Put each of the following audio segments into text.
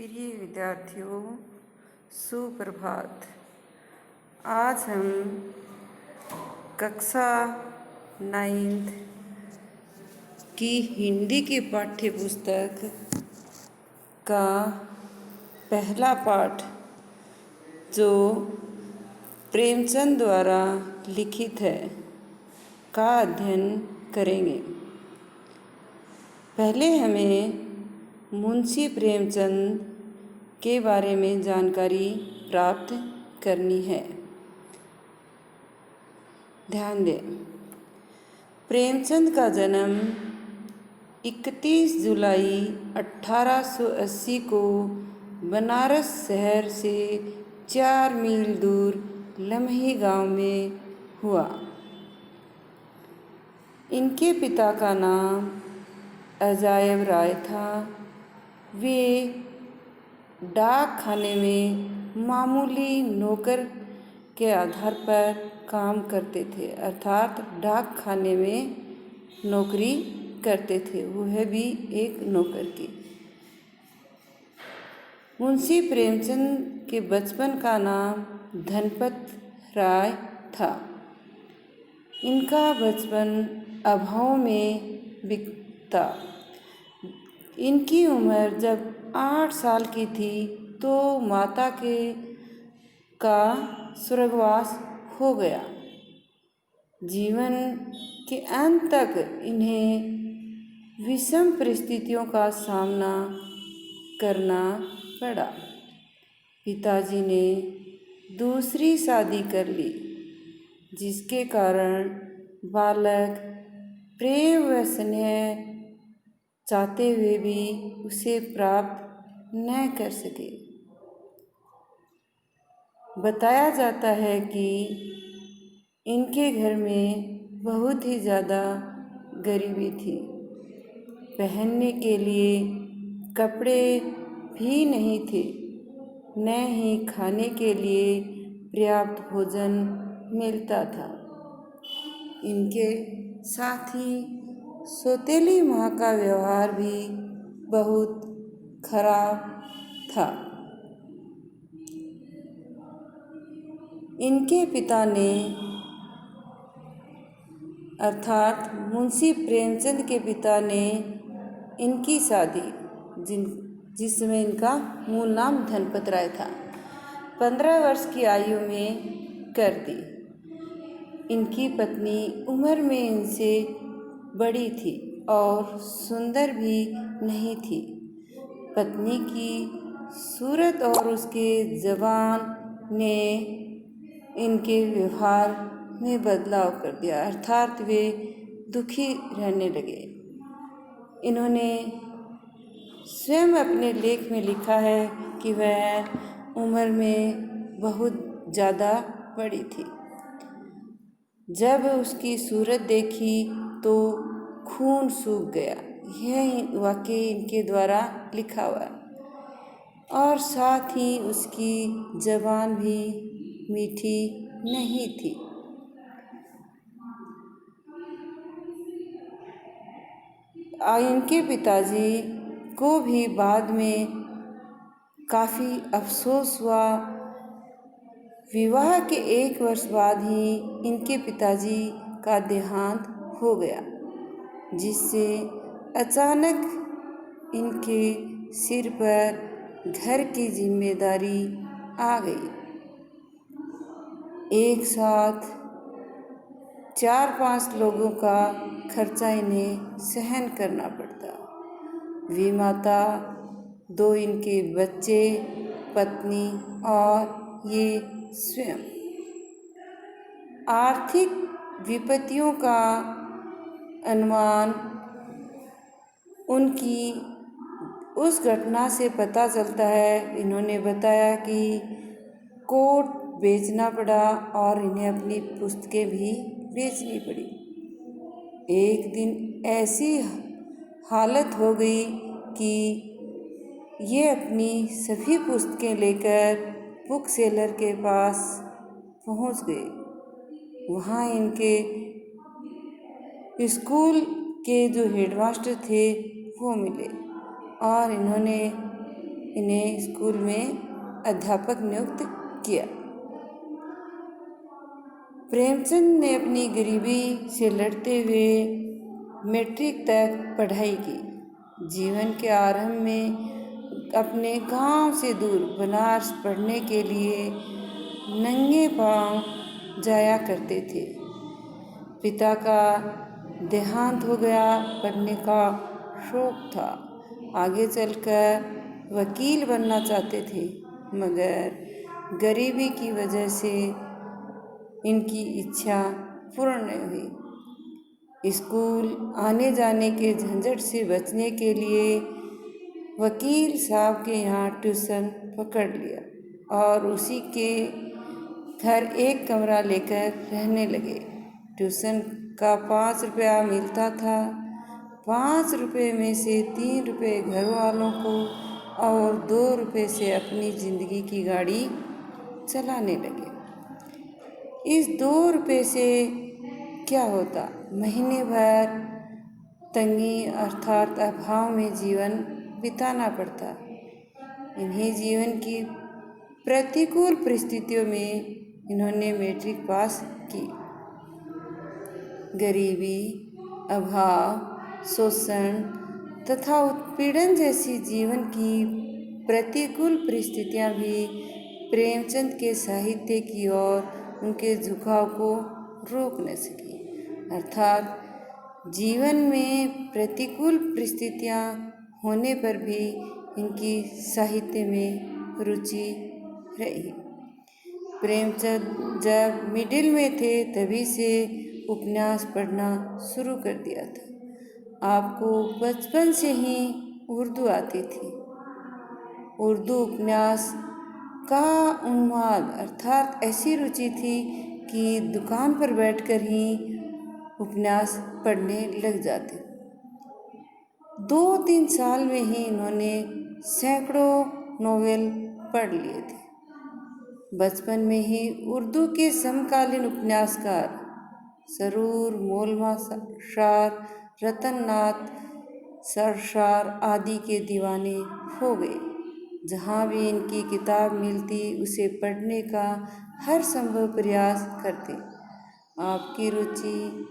प्रिय विद्यार्थियों, सुप्रभात। आज हम कक्षा 9th की हिंदी की पाठ्य पुस्तक का पहला पाठ, जो प्रेमचंद द्वारा लिखित है, का अध्ययन करेंगे। पहले हमें मुंशी प्रेमचंद के बारे में जानकारी प्राप्त करनी है। ध्यान दें, प्रेमचंद का जन्म 31 जुलाई 1880 को बनारस शहर से 4 मील दूर लम्ही गांव में हुआ। इनके पिता का नाम अजायब राय था। वे डाक खाने में मामूली नौकर के आधार पर काम करते थे, अर्थात डाक खाने में नौकरी करते थे, वह भी एक नौकर की। मुंशी प्रेमचंद के बचपन का नाम धनपत राय था। इनका बचपन अभाव में बीता। इनकी उम्र जब 8 साल की थी तो माता का स्वर्गवास हो गया। जीवन के अंत तक इन्हें विषम परिस्थितियों का सामना करना पड़ा। पिताजी ने दूसरी शादी कर ली, जिसके कारण बालक प्रेम व स्नेह चाहते हुए भी उसे प्राप्त न कर सके। बताया जाता है कि इनके घर में बहुत ही ज़्यादा गरीबी थी। पहनने के लिए कपड़े भी नहीं थे, न ही खाने के लिए पर्याप्त भोजन मिलता था। इनके साथ ही सौतेली माँ का व्यवहार भी बहुत खराब था। इनके पिता ने, अर्थात मुंशी प्रेमचंद के पिता ने इनकी शादी, जिसमें इनका मूल नाम धनपत राय था, 15 वर्ष की आयु में कर दी। इनकी पत्नी उम्र में इनसे बड़ी थी और सुंदर भी नहीं थी। पत्नी की सूरत और उसके जबान ने इनके व्यवहार में बदलाव कर दिया, अर्थात वे दुखी रहने लगे। इन्होंने स्वयं अपने लेख में लिखा है कि वह उम्र में बहुत ज़्यादा बड़ी थी। जब उसकी सूरत देखी तो खून सूख गया। यह वाकई इनके द्वारा लिखा हुआ है। और साथ ही उसकी जबान भी मीठी नहीं थी। इनके पिताजी को भी बाद में काफ़ी अफसोस हुआ। विवाह के 1 वर्ष बाद ही इनके पिताजी का देहांत हो गया, जिससे अचानक इनके सिर पर घर की जिम्मेदारी आ गई। एक साथ 4-5 लोगों का खर्चा इन्हें सहन करना पड़ता। वे माता, 2 इनके बच्चे, पत्नी और ये स्वयं। आर्थिक विपत्तियों का अनुमान उनकी उस घटना से पता चलता है। इन्होंने बताया कि कोट बेचना पड़ा और इन्हें अपनी पुस्तकें भी बेचनी पड़ी। एक दिन ऐसी हालत हो गई कि ये अपनी सभी पुस्तकें लेकर बुक सेलर के पास पहुंच गए। वहाँ इनके स्कूल के जो हेडमास्टर थे वो मिले और इन्होंने इन्हें स्कूल में अध्यापक नियुक्त किया। प्रेमचंद ने अपनी गरीबी से लड़ते हुए मैट्रिक तक पढ़ाई की। जीवन के आरंभ में अपने गांव से दूर बनारस पढ़ने के लिए नंगे पांव जाया करते थे। पिता का देहांत हो गया। पढ़ने का शौक था। आगे चलकर वकील बनना चाहते थे, मगर गरीबी की वजह से इनकी इच्छा पूर्ण नहीं हुई। स्कूल आने जाने के झंझट से बचने के लिए वकील साहब के यहाँ ट्यूशन पकड़ लिया और उसी के घर एक कमरा लेकर रहने लगे। ट्यूशन का 5 रुपया मिलता था। 5 रुपये में से 3 रुपये घर वालों को और 2 रुपये से अपनी ज़िंदगी की गाड़ी चलाने लगे। इस 2 रुपये से क्या होता? महीने भर तंगी अर्थात अभाव में जीवन बिताना पड़ता। इन्हीं जीवन की प्रतिकूल परिस्थितियों में इन्होंने मैट्रिक पास की। गरीबी, अभाव, शोषण तथा उत्पीड़न जैसी जीवन की प्रतिकूल परिस्थितियां भी प्रेमचंद के साहित्य की ओर उनके झुकाव को रोक न सकी। अर्थात जीवन में प्रतिकूल परिस्थितियां होने पर भी इनकी साहित्य में रुचि रही। प्रेमचंद जब मिडिल में थे तभी से उपन्यास पढ़ना शुरू कर दिया था। आपको बचपन से ही उर्दू आती थी। उर्दू उपन्यास का उन्माद अर्थात ऐसी रुचि थी कि दुकान पर बैठकर ही उपन्यास पढ़ने लग जाते। 2-3 साल में ही इन्होंने सैकड़ों नोवेल पढ़ लिए थे। बचपन में ही उर्दू के समकालीन उपन्यासकार सरूर, मोलमा शार, रतननाथ सरशार आदि के दीवाने हो गए। जहाँ भी इनकी किताब मिलती उसे पढ़ने का हर संभव प्रयास करते। आपकी रुचि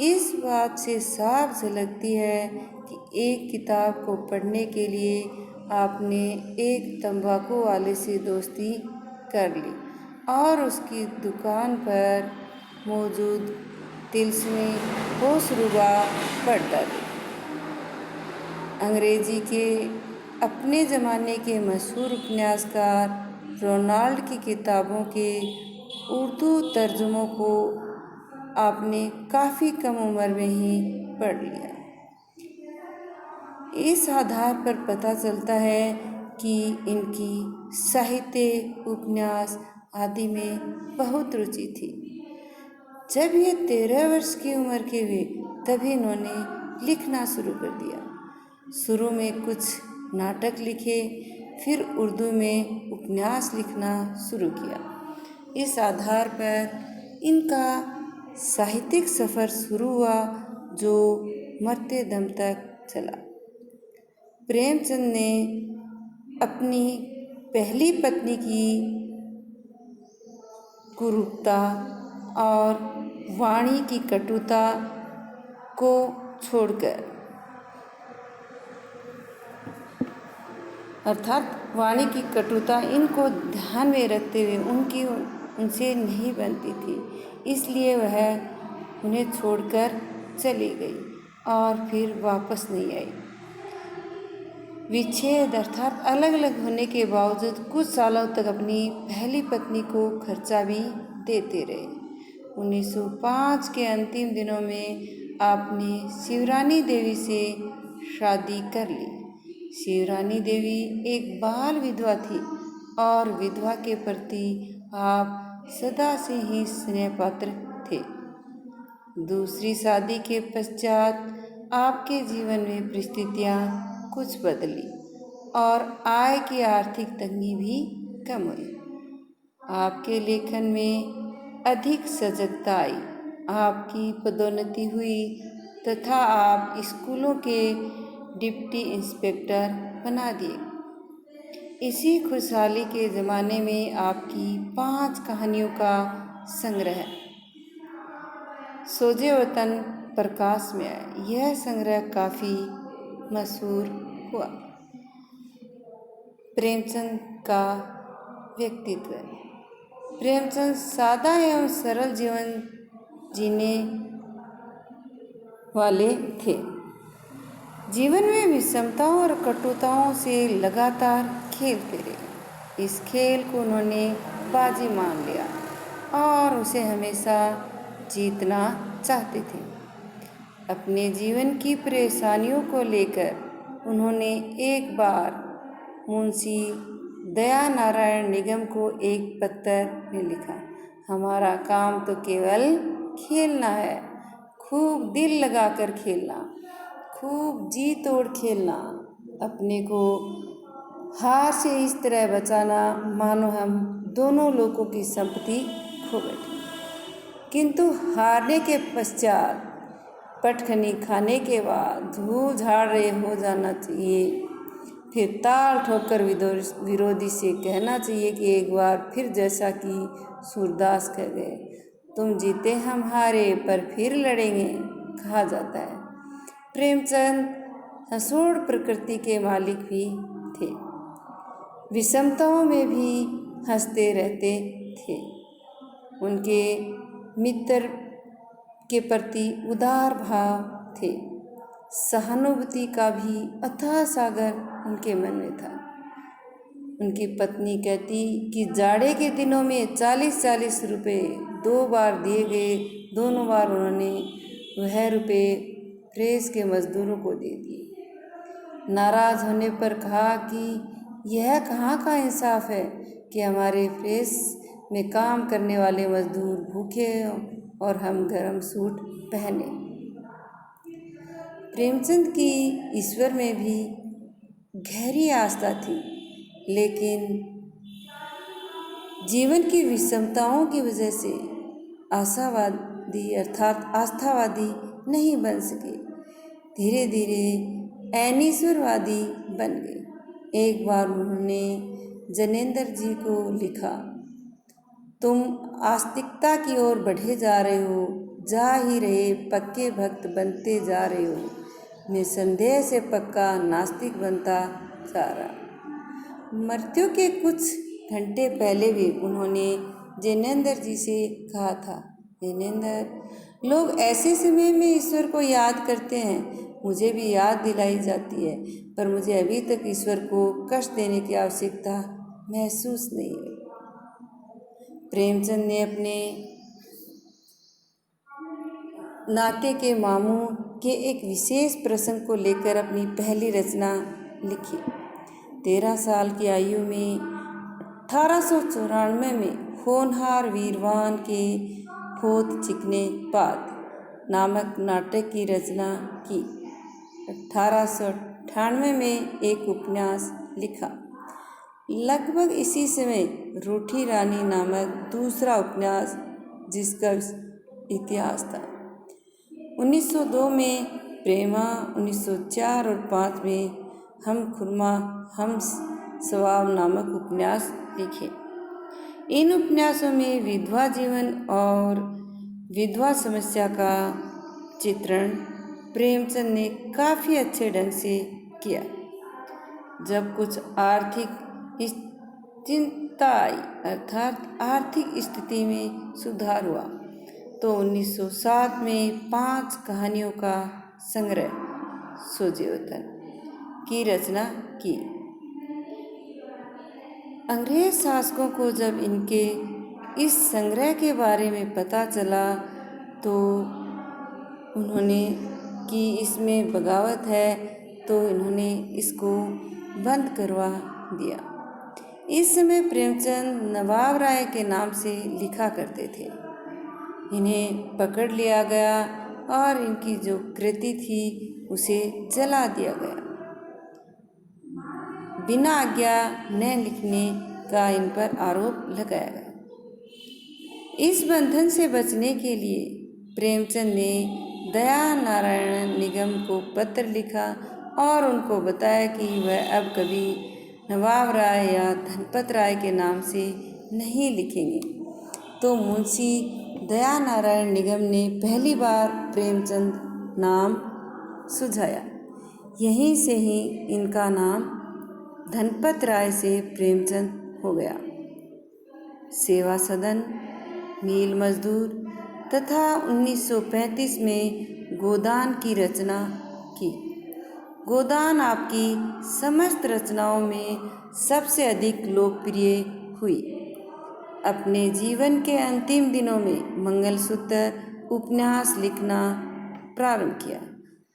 इस बात से साफ झलकती है कि एक किताब को पढ़ने के लिए आपने एक तंबाकू वाले से दोस्ती कर ली और उसकी दुकान पर मौजूद तिलस्मी होशरुबा पढ़ डाली। अंग्रेजी के अपने ज़माने के मशहूर उपन्यासकार रोनाल्ड की किताबों के उर्दू तर्जुमों को आपने काफ़ी कम उम्र में ही पढ़ लिया। इस आधार पर पता चलता है कि इनकी साहित्य, उपन्यास आदि में बहुत रुचि थी। जब ये 13 वर्ष की उम्र के हुए तभी इन्होंने लिखना शुरू कर दिया। शुरू में कुछ नाटक लिखे, फिर उर्दू में उपन्यास लिखना शुरू किया। इस आधार पर इनका साहित्यिक सफ़र शुरू हुआ जो मरते दम तक चला। प्रेमचंद ने अपनी पहली पत्नी की क्रूरता और वाणी की कटुता को छोड़कर अर्थात वाणी की कटुता इनको ध्यान में रखते हुए उनसे नहीं बनती थी, इसलिए वह उन्हें छोड़कर चली गई और फिर वापस नहीं आई। विच्छेद अर्थात अलग अलग होने के बावजूद कुछ सालों तक अपनी पहली पत्नी को खर्चा भी देते रहे। 1905 के अंतिम दिनों में आपने शिवरानी देवी से शादी कर ली। शिवरानी देवी एक बाल विधवा थी और विधवा के प्रति आप सदा से ही स्नेह पात्र थे। दूसरी शादी के पश्चात आपके जीवन में परिस्थितियाँ कुछ बदली और आय की आर्थिक तंगी भी कम हुई। आपके लेखन में अधिक सजगता आई, आपकी पदोन्नति हुई तथा आप स्कूलों के डिप्टी इंस्पेक्टर बना दिए। इसी खुशहाली के ज़माने में आपकी 5 कहानियों का संग्रह सोजे वतन प्रकाश में आया। यह संग्रह काफ़ी मशहूर हुआ। प्रेमचंद का व्यक्तित्व। प्रेमचंद सादा एवं सरल जीवन जीने वाले थे। जीवन में विषमताओं और कटुताओं से लगातार खेलते रहे। इस खेल को उन्होंने बाजी मान लिया और उसे हमेशा जीतना चाहते थे। अपने जीवन की परेशानियों को लेकर उन्होंने एक बार मुंशी दया नारायण निगम को एक पत्र में लिखा, हमारा काम तो केवल खेलना है, खूब दिल लगाकर खेलना, खूब जी तोड़ खेलना, अपने को हार से इस तरह बचाना मानो हम दोनों लोगों की संपत्ति खो बैठे। किंतु हारने के पश्चात पटखनी खाने के बाद धूल झाड़ रहे हो जाना चाहिए। फिर ताल ठोकर विरोधी से कहना चाहिए कि एक बार फिर जैसा कि सूरदास कह गए, तुम जीते हम हारे पर फिर लड़ेंगे, कहा जाता है। प्रेमचंद हंसोड़ प्रकृति के मालिक भी थे। विषमताओं में भी हंसते रहते थे। उनके मित्र के प्रति उदार भाव थे। सहानुभूति का भी अथाह सागर उनके मन में था। उनकी पत्नी कहती कि जाड़े के दिनों में 40-40 रुपये 2 बार दिए गए, दोनों बार उन्होंने वह रुपये प्रेस के मजदूरों को दे दिए। नाराज होने पर कहा कि यह कहाँ का इंसाफ है कि हमारे प्रेस में काम करने वाले मजदूर भूखे हों और हम गर्म सूट पहने। प्रेमचंद की ईश्वर में भी गहरी आस्था थी, लेकिन जीवन की विषमताओं की वजह से आशावादी अर्थात आस्थावादी नहीं बन सके। धीरे धीरे अनीश्वरवादी बन गए। एक बार उन्होंने जनेंद्र जी को लिखा, तुम आस्तिकता की ओर बढ़े जा रहे हो, जा ही रहे पक्के भक्त बनते जा रहे हो, निसंदेह से पक्का नास्तिक बनता जा रहा। मृत्यु के कुछ घंटे पहले भी उन्होंने जैनेंद्र जी से कहा था, जैनेंद्र, लोग ऐसे समय में ईश्वर को याद करते हैं, मुझे भी याद दिलाई जाती है, पर मुझे अभी तक ईश्वर को कष्ट देने की आवश्यकता महसूस नहीं हुई। प्रेमचंद ने अपने नाते के मामू के एक विशेष प्रसंग को लेकर अपनी पहली रचना लिखी। 13 साल की आयु में 1894 में होनहार वीरवान के फोत चिकने पात नामक नाटक की रचना की। 1898 में एक उपन्यास लिखा। लगभग इसी समय रूठी रानी नामक दूसरा उपन्यास, जिसका इतिहास था। 1902 में प्रेमा, 1904 और 5 में हम खुरमा हम स्वभाव नामक उपन्यास लिखे। इन उपन्यासों में विधवा जीवन और विधवा समस्या का चित्रण प्रेमचंद ने काफ़ी अच्छे ढंग से किया। जब कुछ आर्थिक चिंता आई अर्थात आर्थिक स्थिति में सुधार हुआ, तो 1907 में 5 कहानियों का संग्रह सोजे वतन की रचना की। अंग्रेज शासकों को जब इनके इस संग्रह के बारे में पता चला तो उन्होंने कि इसमें बगावत है, तो इन्होंने इसको बंद करवा दिया। इस समय प्रेमचंद नवाब राय के नाम से लिखा करते थे। इन्हें पकड़ लिया गया और इनकी जो कृति थी उसे जला दिया गया। बिना आज्ञा न लिखने का इन पर आरोप लगाया गया। इस बंधन से बचने के लिए प्रेमचंद ने दया नारायण निगम को पत्र लिखा और उनको बताया कि वह अब कभी नवाब राय या धनपत राय के नाम से नहीं लिखेंगे। तो मुंशी दयानारायण निगम ने पहली बार प्रेमचंद नाम सुझाया। यहीं से ही इनका नाम धनपत राय से प्रेमचंद हो गया। सेवा सदन, मील मजदूर तथा 1935 में गोदान की रचना की। गोदान आपकी समस्त रचनाओं में सबसे अधिक लोकप्रिय हुई। अपने जीवन के अंतिम दिनों में मंगलसूत्र उपन्यास लिखना प्रारंभ किया।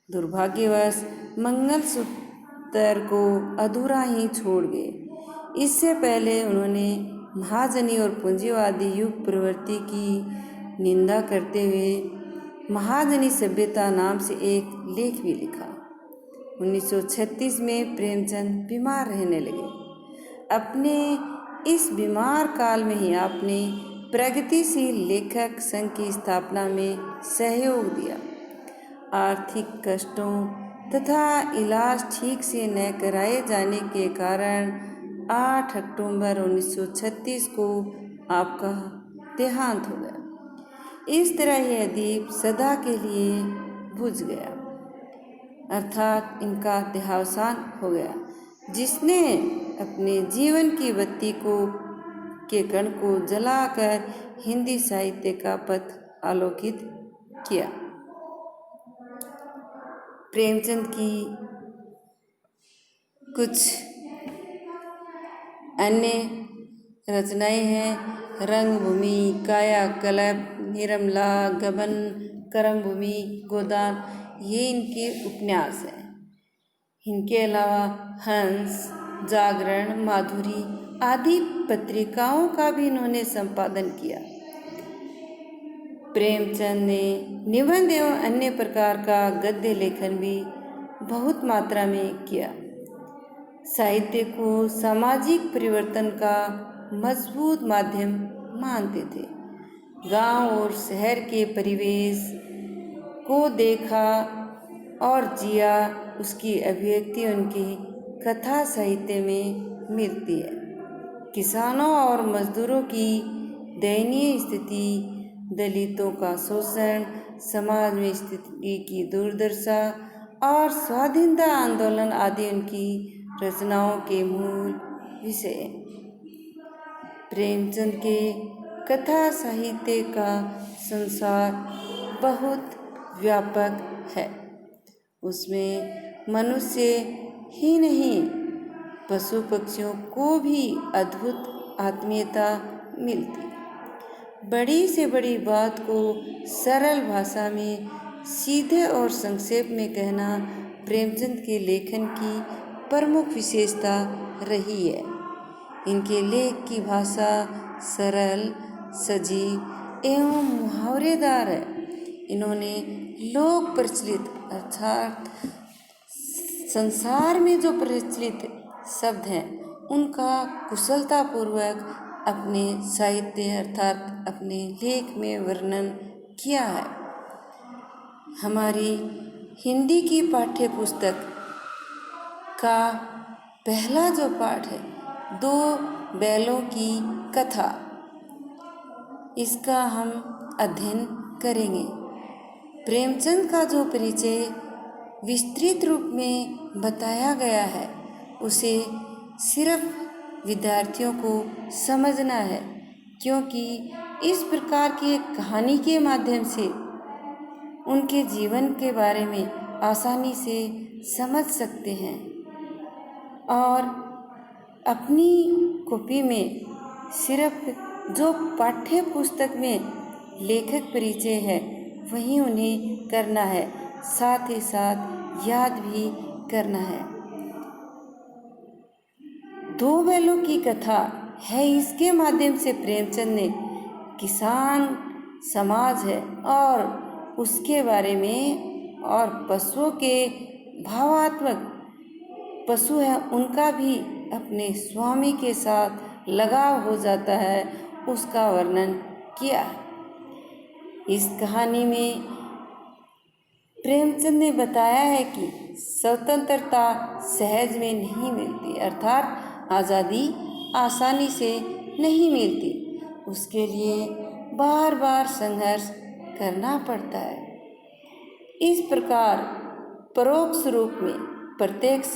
दुर्भाग्यवश मंगलसूत्र को अधूरा ही छोड़ गए। इससे पहले उन्होंने महाजनी और पूंजीवादी युग प्रवृत्ति की निंदा करते हुए महाजनी सभ्यता नाम से एक लेख भी लिखा। 1936 में प्रेमचंद बीमार रहने लगे। अपने इस बीमार काल में ही आपने प्रगतिशील लेखक संघ की स्थापना में सहयोग दिया। आर्थिक कष्टों तथा इलाज ठीक से न कराए जाने के कारण 8 अक्टूबर 1936 को आपका देहांत हो गया। इस तरह यह दीप सदा के लिए बुझ गया, अर्थात इनका देहावसान हो गया। जिसने अपने जीवन की बत्ती के कण को जलाकर हिंदी साहित्य का पथ आलोकित किया। प्रेमचंद की कुछ अन्य रचनाएं हैं। रंगभूमि, कायाकल्प, निरमला, गबन, कर्मभूमि, गोदान, ये इनके उपन्यास हैं। इनके अलावा हंस, जागरण, माधुरी आदि पत्रिकाओं का भी इन्होंने संपादन किया। प्रेमचंद ने निबंध एवं अन्य प्रकार का गद्य लेखन भी बहुत मात्रा में किया। साहित्य को सामाजिक परिवर्तन का मजबूत माध्यम मानते थे। गांव और शहर के परिवेश को देखा और जिया, उसकी अभिव्यक्ति उनकी कथा साहित्य में मिलती है। किसानों और मजदूरों की दयनीय स्थिति, दलितों का शोषण, समाज में स्थिति की दुर्दशा और स्वाधीनता आंदोलन आदि उनकी रचनाओं के मूल विषय। प्रेमचंद के कथा साहित्य का संसार बहुत व्यापक है। उसमें मनुष्य ही नहीं, पशु पक्षियों को भी अद्भुत आत्मीयता मिलती। बड़ी से बड़ी बात को सरल भाषा में सीधे और संक्षेप में कहना प्रेमचंद के लेखन की प्रमुख विशेषता रही है। इनके लेख की भाषा सरल, सजीव एवं मुहावरेदार है। इन्होंने लोक प्रचलित अर्थात संसार में जो प्रचलित शब्द हैं उनका कुशलतापूर्वक अपने साहित्य अर्थात अपने लेख में वर्णन किया है। हमारी हिंदी की पाठ्य पुस्तक का पहला जो पाठ है, 2 बैलों की कथा, इसका हम अध्ययन करेंगे। प्रेमचंद का जो परिचय विस्तृत रूप में बताया गया है उसे सिर्फ विद्यार्थियों को समझना है, क्योंकि इस प्रकार की एक कहानी के माध्यम से उनके जीवन के बारे में आसानी से समझ सकते हैं और अपनी कॉपी में सिर्फ जो पाठ्य पुस्तक में लेखक परिचय है वही उन्हें करना है, साथ ही साथ याद भी करना है। 2 बैलों की कथा है, इसके माध्यम से प्रेमचंद ने किसान समाज है और उसके बारे में और पशुओं के भावात्मक पशु है उनका भी अपने स्वामी के साथ लगाव हो जाता है, उसका वर्णन किया है। इस कहानी में प्रेमचंद ने बताया है कि स्वतंत्रता सहज में नहीं मिलती, अर्थात आज़ादी आसानी से नहीं मिलती, उसके लिए बार बार संघर्ष करना पड़ता है। इस प्रकार परोक्ष रूप में प्रत्यक्ष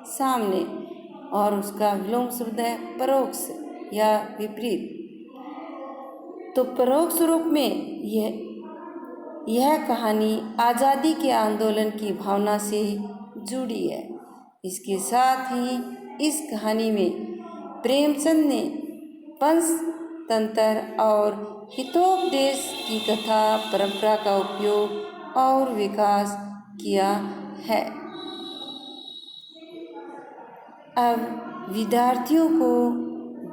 सामने और उसका विलोम शब्द है परोक्ष या विपरीत। तो परोक्ष रूप में यह कहानी आज़ादी के आंदोलन की भावना से जुड़ी है। इसके साथ ही इस कहानी में प्रेमचंद ने पंचतंत्र और हितोपदेश की कथा परंपरा का उपयोग और विकास किया है। अब विद्यार्थियों को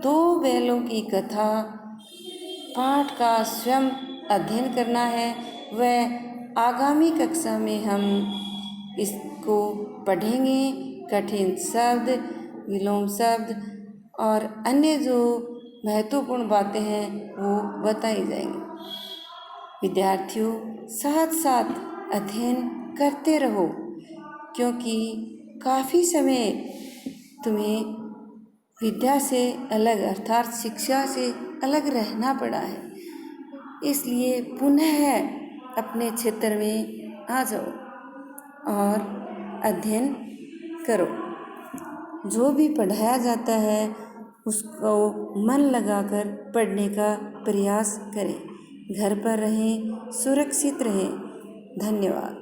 दो बैलों की कथा पाठ का स्वयं अध्ययन करना है। वह आगामी कक्षा में हम इसको पढ़ेंगे। कठिन शब्द, विलोम शब्द और अन्य जो महत्वपूर्ण बातें हैं वो बताई जाएंगी। विद्यार्थियों साथ साथ अध्ययन करते रहो, क्योंकि काफ़ी समय तुम्हें विद्या से अलग अर्थात शिक्षा से अलग रहना पड़ा है। इसलिए पुनः अपने क्षेत्र में आ जाओ और अध्ययन करो। जो भी पढ़ाया जाता है उसको मन लगाकर पढ़ने का प्रयास करें। घर पर रहें, सुरक्षित रहें। धन्यवाद।